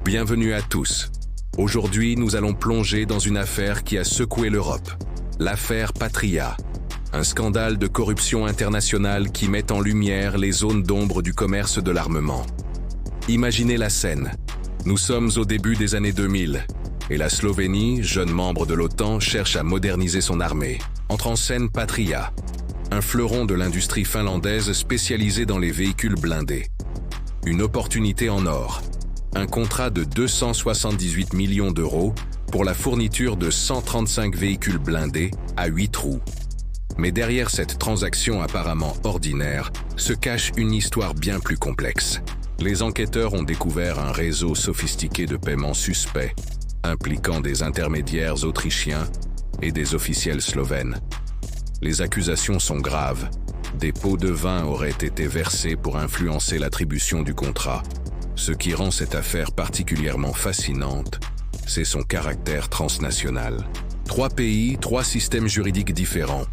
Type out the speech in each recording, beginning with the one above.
Bienvenue à tous. Aujourd'hui, nous allons plonger dans une affaire qui a secoué l'Europe. L'affaire Patria. Un scandale de corruption internationale qui met en lumière les zones d'ombre du commerce de l'armement. Imaginez la scène. Nous sommes au début des années 2000 et la Slovénie, jeune membre de l'OTAN, cherche à moderniser son armée. Entre en scène Patria, un fleuron de l'industrie finlandaise spécialisée dans les véhicules blindés. Une opportunité en or. Un contrat de 278 millions d'euros pour la fourniture de 135 véhicules blindés à 8 roues. Mais derrière cette transaction apparemment ordinaire se cache une histoire bien plus complexe. Les enquêteurs ont découvert un réseau sophistiqué de paiements suspects, impliquant des intermédiaires autrichiens et des officiels slovènes. Les accusations sont graves. Des pots de vin auraient été versés pour influencer l'attribution du contrat. Ce qui rend cette affaire particulièrement fascinante, c'est son caractère transnational. 3 pays, 3 systèmes juridiques différents,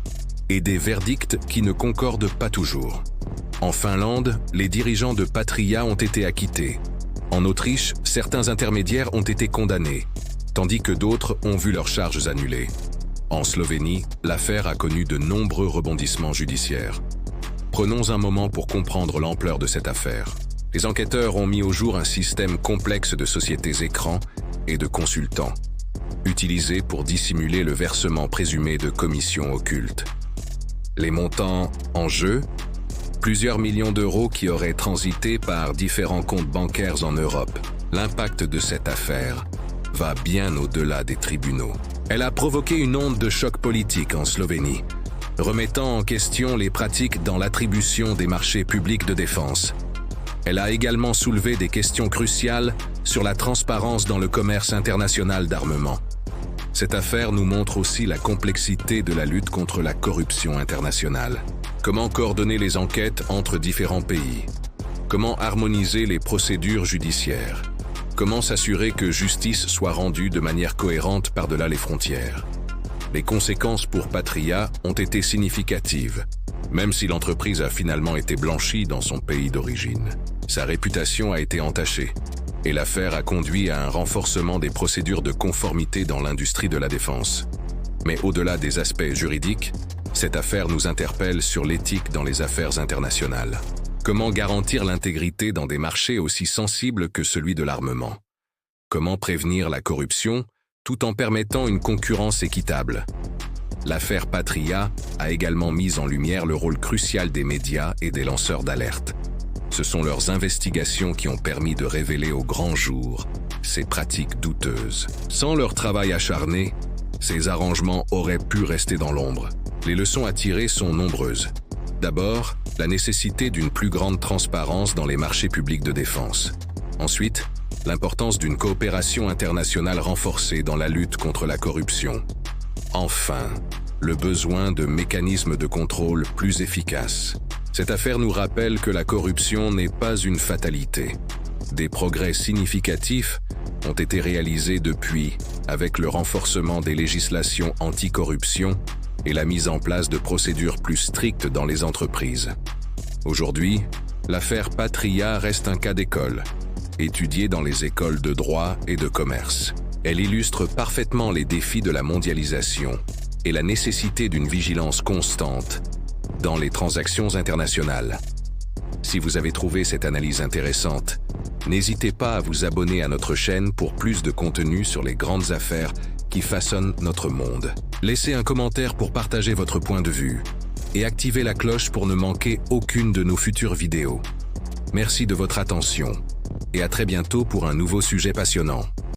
et des verdicts qui ne concordent pas toujours. En Finlande, les dirigeants de Patria ont été acquittés. En Autriche, certains intermédiaires ont été condamnés, tandis que d'autres ont vu leurs charges annulées. En Slovénie, l'affaire a connu de nombreux rebondissements judiciaires. Prenons un moment pour comprendre l'ampleur de cette affaire. Les enquêteurs ont mis au jour un système complexe de sociétés écrans et de consultants, utilisés pour dissimuler le versement présumé de commissions occultes. Les montants en jeu, plusieurs millions d'euros qui auraient transité par différents comptes bancaires en Europe. L'impact de cette affaire va bien au-delà des tribunaux. Elle a provoqué une onde de choc politique en Slovénie, remettant en question les pratiques dans l'attribution des marchés publics de défense. Elle a également soulevé des questions cruciales sur la transparence dans le commerce international d'armement. Cette affaire nous montre aussi la complexité de la lutte contre la corruption internationale. Comment coordonner les enquêtes entre différents pays? Comment harmoniser les procédures judiciaires? Comment s'assurer que justice soit rendue de manière cohérente par-delà les frontières? Les conséquences pour Patria ont été significatives, même si l'entreprise a finalement été blanchie dans son pays d'origine. Sa réputation a été entachée, et l'affaire a conduit à un renforcement des procédures de conformité dans l'industrie de la défense. Mais au-delà des aspects juridiques, cette affaire nous interpelle sur l'éthique dans les affaires internationales. Comment garantir l'intégrité dans des marchés aussi sensibles que celui de l'armement? Comment prévenir la corruption tout en permettant une concurrence équitable? L'affaire Patria a également mis en lumière le rôle crucial des médias et des lanceurs d'alerte. Ce sont leurs investigations qui ont permis de révéler au grand jour ces pratiques douteuses. Sans leur travail acharné, ces arrangements auraient pu rester dans l'ombre. Les leçons à tirer sont nombreuses. D'abord, la nécessité d'une plus grande transparence dans les marchés publics de défense. Ensuite, l'importance d'une coopération internationale renforcée dans la lutte contre la corruption. Enfin, le besoin de mécanismes de contrôle plus efficaces. Cette affaire nous rappelle que la corruption n'est pas une fatalité. Des progrès significatifs ont été réalisés depuis, avec le renforcement des législations anticorruption et la mise en place de procédures plus strictes dans les entreprises. Aujourd'hui, l'affaire Patria reste un cas d'école, étudié dans les écoles de droit et de commerce. Elle illustre parfaitement les défis de la mondialisation et la nécessité d'une vigilance constante dans les transactions internationales. Si vous avez trouvé cette analyse intéressante, n'hésitez pas à vous abonner à notre chaîne pour plus de contenu sur les grandes affaires qui façonnent notre monde. Laissez un commentaire pour partager votre point de vue et activez la cloche pour ne manquer aucune de nos futures vidéos. Merci de votre attention et à très bientôt pour un nouveau sujet passionnant.